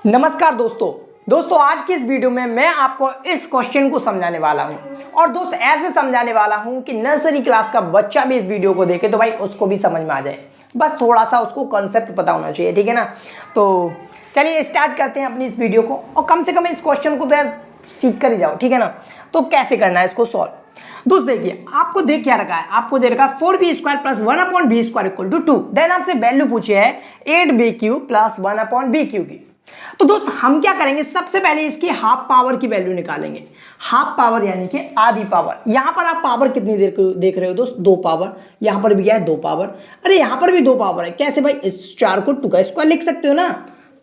नमस्कार दोस्तों आज की इस वीडियो में मैं आपको इस क्वेश्चन को समझाने वाला हूं और दोस्त ऐसे समझाने वाला हूं कि नर्सरी क्लास का बच्चा भी इस वीडियो को देखे तो भाई उसको भी समझ में आ जाए। बस थोड़ा सा उसको कॉन्सेप्ट पता होना चाहिए, ठीक है ना। तो चलिए स्टार्ट करते हैं अपनी इस वीडियो को और कम से कम इस क्वेश्चन को तो यार सीख कर ही जाओ, ठीक है ना। तो कैसे करना है इसको सॉल्व। दोस्त देखिए आपको देख क्या रखा है, आपको दे रखा है 4b² plus 1/b² equal to 2। Then आपसे वैल्यू पूछी है 8b³ प्लस 1/b³ की। तो दोस्त हम क्या करेंगे, सबसे पहले इसकी हाफ पावर की वैल्यू निकालेंगे। हाफ पावर यानी कि आधी पावर। यहां पर आप पावर कितनी देख रहे हो दोस्त, 2 पावर। यहां पर भी क्या है 2 पावर। अरे यहां पर भी 2 पावर है। कैसे भाई, इस 4 को 2 का स्क्वायर लिख सकते हो ना,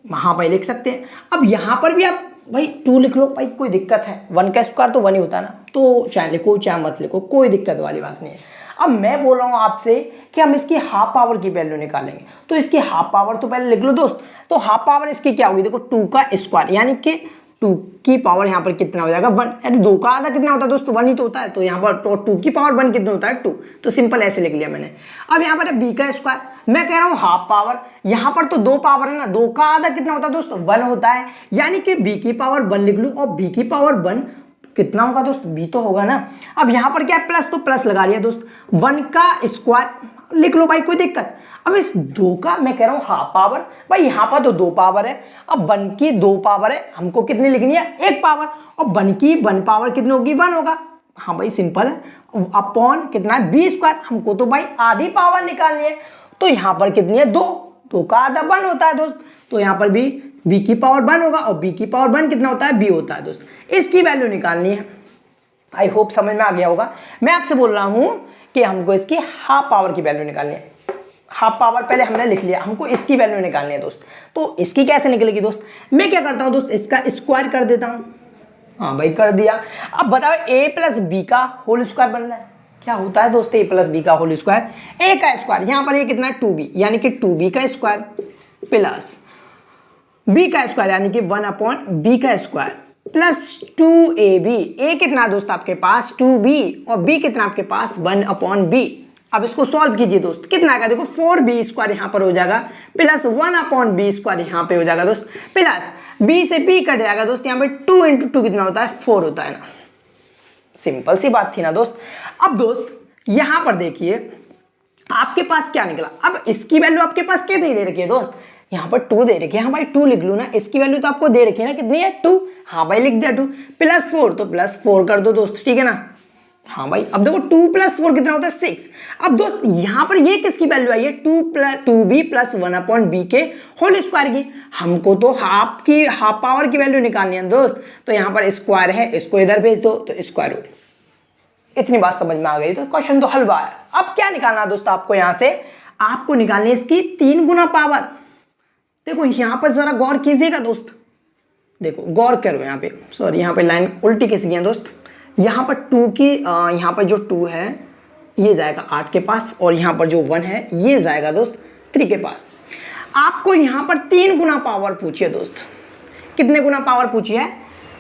हाँ भाई लिख सकते हैं। अब यहां पर भी आप भाई 2 लिख लो भाई, कोई दिक्कत है। 1 का स्क्वायर तो 1 ही होता है ना, तो चाहे लिखो चाहे मत लिखो, कोई दिक्कत वाली बात नहीं है। अब मैं बोल रहा हूं आपसे कि हम इसकी हाफ पावर की वैल्यू निकालेंगे, तो इसकी हाफ पावर तो पहले लिख लो दोस्त। तो हाफ पावर इसकी क्या होगी, देखो 2 का स्क्वायर यानी कि 2 की पावर यहाँ पर कितना हो जाएगा 1। अरे 2 का आधा कितना होता है दोस्त, 1 ही तो होता है। तो यहाँ पर तो 2 की पावर 1 कितना होता है 2। तो सिंपल ऐसे लिख लिया मैंने। अब यहाँ पर है b का स्क्वायर, मैं कह रहा हूँ हाफ पावर। यहाँ पर तो 2 पावर है ना, 2 का आधा कितना होता है दोस्त 1 होता है, यानी कि b की पावर 1 लिख लूँ और b की पावर 1 कितना होगा दोस्त, b तो होगा ना। अब यहाँ पर क्या है प्लस, तो प्लस लगा लिया दोस्त। 1 का स्क्वायर लिख लो भाई, कोई दिक्कत। अब इस 2 का मैं कह रहा हूँ हाफ पावर, भाई यहाँ पर तो 2 पावर है। अब 1 की 2 पावर है, हमको कितनी लिखनी है 1 पावर। और 1 की 1 पावर कितनी होगी 1 होगा। हाँ भाई सिंपल है। अपॉन कितना है b², हमको तो भाई आधी पावर निकालनी है। तो यहाँ पर कितनी है 2 का आधा 1 होता है दोस्त। तो यहाँ पर भी b की पावर 1 होगा और b की पावर 1 कितना होता है b होता है दोस्त। इसकी वैल्यू निकालनी है। आई होप समझ में आ गया होगा। मैं आपसे बोल रहा हूं कि हमको इसकी हाफ पावर की वैल्यू निकालनी है। हाफ पावर पहले हमने लिख लिया, हमको इसकी वैल्यू निकालनी है दोस्त। तो इसकी कैसे निकलेगी दोस्त, मैं क्या करता हूं दोस्त, इसका स्क्वायर कर देता हूं। हाँ भाई कर दिया। अब बताओ a प्लस बी का होल स्क्वायर बन रहा है, क्या होता है दोस्त a प्लस बी का होल स्क्वायर, a का स्क्वायर। यहां पर ये कितना है 2b यानी कि 2b का स्क्वायर प्लस b का स्क्वायर यानी कि 1/b का स्क्वायर प्लस 2ab। a कितना दोस्त आपके पास 2b और b कितना आपके पास 1/b। अब इसको सॉल्व कीजिए दोस्त, कितना आएगा देखो 4b² यहां पर हो जाएगा प्लस 1/b² यहां पे हो जाएगा दोस्त, प्लस b से b कट जाएगा दोस्त। यहां पे 2 × 2 कितना होता है 4 होता है ना। सिंपल सी बात थी ना दोस्त। अब दोस्त यहां पर देखिए आपके पास क्या निकला। अब इसकी वैल्यू आपके पास कितनी दे रखी है दोस्त, यहाँ पर 2 दे रखी है। हाँ भाई 2 लिख लूँ ना, इसकी वैल्यू तो आपको दे रखी है ना, कितनी है 2। हाँ भाई लिख दिया 2 प्लस 4, तो प्लस 4 कर दो दोस्त, ठीक है ना। हाँ भाई अब देखो 2 + 4 कितना होता है 6। अब दोस्त यहाँ पर ये किसकी वैल्यू आई है 2b प्लस 1/b के होल स्क्वायर की। हमको तो हाफ पावर की वैल्यू निकालनी है दोस्त। तो यहाँ पर स्क्वायर है, इसको इधर भेज दो तो स्क्वायर रूट। इतनी बात समझ में आ गई तो क्वेश्चन तो हल है। अब क्या निकालना है दोस्त आपको, यहाँ से आपको निकालनी है इसकी 3 गुना पावर। देखो यहाँ पर जरा गौर कीजिएगा दोस्त, देखो गौर करो यहाँ पे, सॉरी यहाँ पे लाइन उल्टी खिंच गई है दोस्त। यहाँ पर 2 की यहाँ पर जो 2 है ये जाएगा 8 के पास और यहाँ पर जो 1 है ये जाएगा दोस्त 3 के पास। आपको यहाँ पर 3 गुना पावर पूछी है दोस्त। कितने गुना पावर पूछी है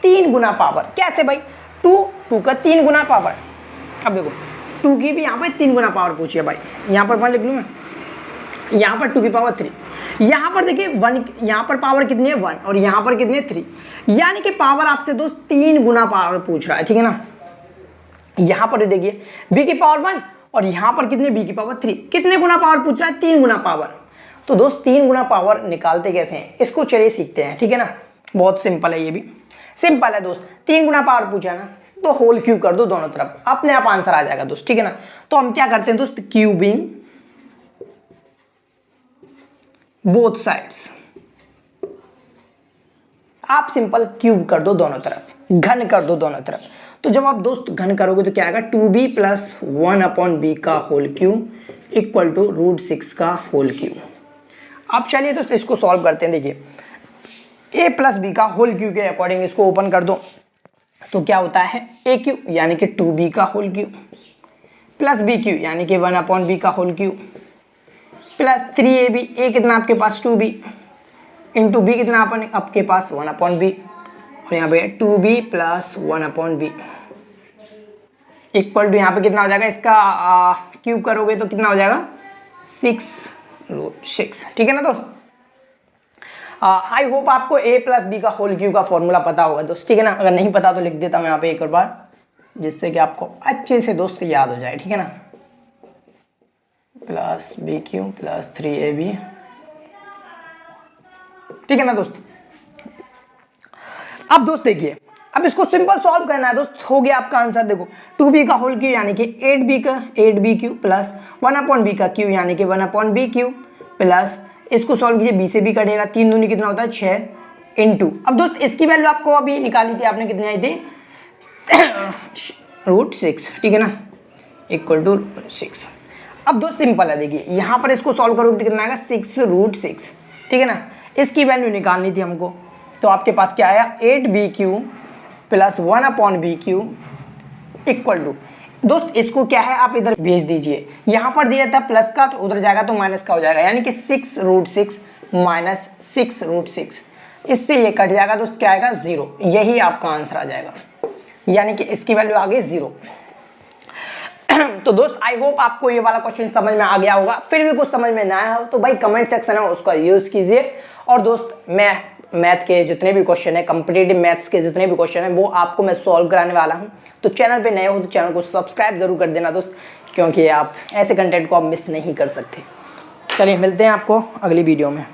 3 गुना पावर। कैसे भाई 2 का 3 गुना पावर। अब देखो 2 की भी यहाँ पर 3 गुना पावर पूछी है भाई। यहाँ पर 1 लिख लूँ मैं, यहाँ पर 2 की पावर 3। यहाँ पर देखिए 1, यहाँ पर पावर कितनी है 1 और यहाँ पर कितनी है 3, यानी कि पावर आपसे दोस्त 3 गुना पावर पूछ रहा है, ठीक है ना। यहाँ पर देखिए b की पावर 1 और यहाँ पर कितने b की पावर 3, कितने गुना पावर पूछ रहा है 3 गुना पावर। तो दोस्त 3 गुना पावर निकालते कैसे हैं, इसको चलिए सीखते हैं, ठीक है ना। बहुत सिंपल है, ये भी सिंपल है दोस्त। 3 गुना पावर पूछा है ना, तो होल क्यूब कर दो दोनों तरफ, अपने आप आंसर आ जाएगा दोस्त, ठीक है ना। तो हम क्या करते हैं दोस्त, क्यूबिंग बोथ साइड्स। आप सिंपल क्यूब कर दो दोनों तरफ, घन कर दो दोनों तरफ। तो जब आप दोस्त घन करोगे तो क्या आएगा 2b प्लस 1/b का होल क्यूब इक्वल टू √6 का होल क्यूब। अब चलिए दोस्त इसको सॉल्व करते हैं। देखिए a प्लस b का होल क्यूब के अकॉर्डिंग इसको ओपन कर दो तो क्या होता है a³ यानी कि 2b का होल क्यूब प्लस b³ यानी कि 1/b का whole cube plus 3ab। a कितना आपके पास 2b इंटू b कितना आपके पास 1/b और यहाँ पे 2b plus 1/b equal to यहाँ पे कितना हो जाएगा, इसका क्यूब करोगे तो कितना हो जाएगा 6√6, ठीक है ना दोस्त। आई होप आपको a प्लस बी का होल क्यूब का फॉर्मूला पता होगा दोस्त, ठीक है ना। अगर नहीं पता तो लिख देता हूँ यहाँ पे एक और बार, जिससे कि आपको अच्छे से दोस्त याद हो जाए, ठीक है ना। Plus B cube plus 3ab, ठीक है ना दोस्त। अब दोस्त देखिए, अब इसको सिंपल सॉल्व करना है दोस्त। हो गया आपका आंसर, देखो 2b का होल क्यूब यानी कि 8b क्यूब प्लस 1/b का क्यूब यानी कि 1/b क्यूब प्लस, इसको सॉल्व कीजिए, b से b कटेगा, 3 दूनी कितना होता है 6 इंटू। अब दोस्त इसकी वैल्यू आपको अभी निकाली थी आपने, कितनी आई थी √6, ठीक है ना, इक्वल टू 6। अब दोस्त सिंपल है, देखिए यहाँ पर इसको सॉल्व करोगे तो कितना आएगा 6√6, ठीक है ना। इसकी वैल्यू निकालनी थी हमको, तो आपके पास क्या आया 8b cube plus 1/b cube equal to, दोस्त इसको क्या है आप इधर भेज दीजिए, यहाँ पर दिया था प्लस का तो उधर जाएगा तो माइनस का हो जाएगा, यानी कि 6√6 माइनस 6√6, इससे ये कट जाएगा दोस्त, क्या आएगा 0, यही आपका आंसर आ जाएगा, यानी कि इसकी वैल्यू आ गई 0। तो दोस्त आई होप आपको ये वाला क्वेश्चन समझ में आ गया होगा। फिर भी कुछ समझ में ना आया हो तो भाई कमेंट सेक्शन है उसका यूज कीजिए। और दोस्त मैं मैथ के जितने भी क्वेश्चन है, कॉम्पिटिटिव मैथ्स के जितने भी क्वेश्चन है वो आपको मैं सॉल्व कराने वाला हूं। तो चैनल पे नए हो तो चैनल को सब्सक्राइब जरूर कर देना दोस्त, क्योंकि आप ऐसे कंटेंट को आप मिस नहीं कर सकते। चलिए मिलते हैं आपको अगली वीडियो में।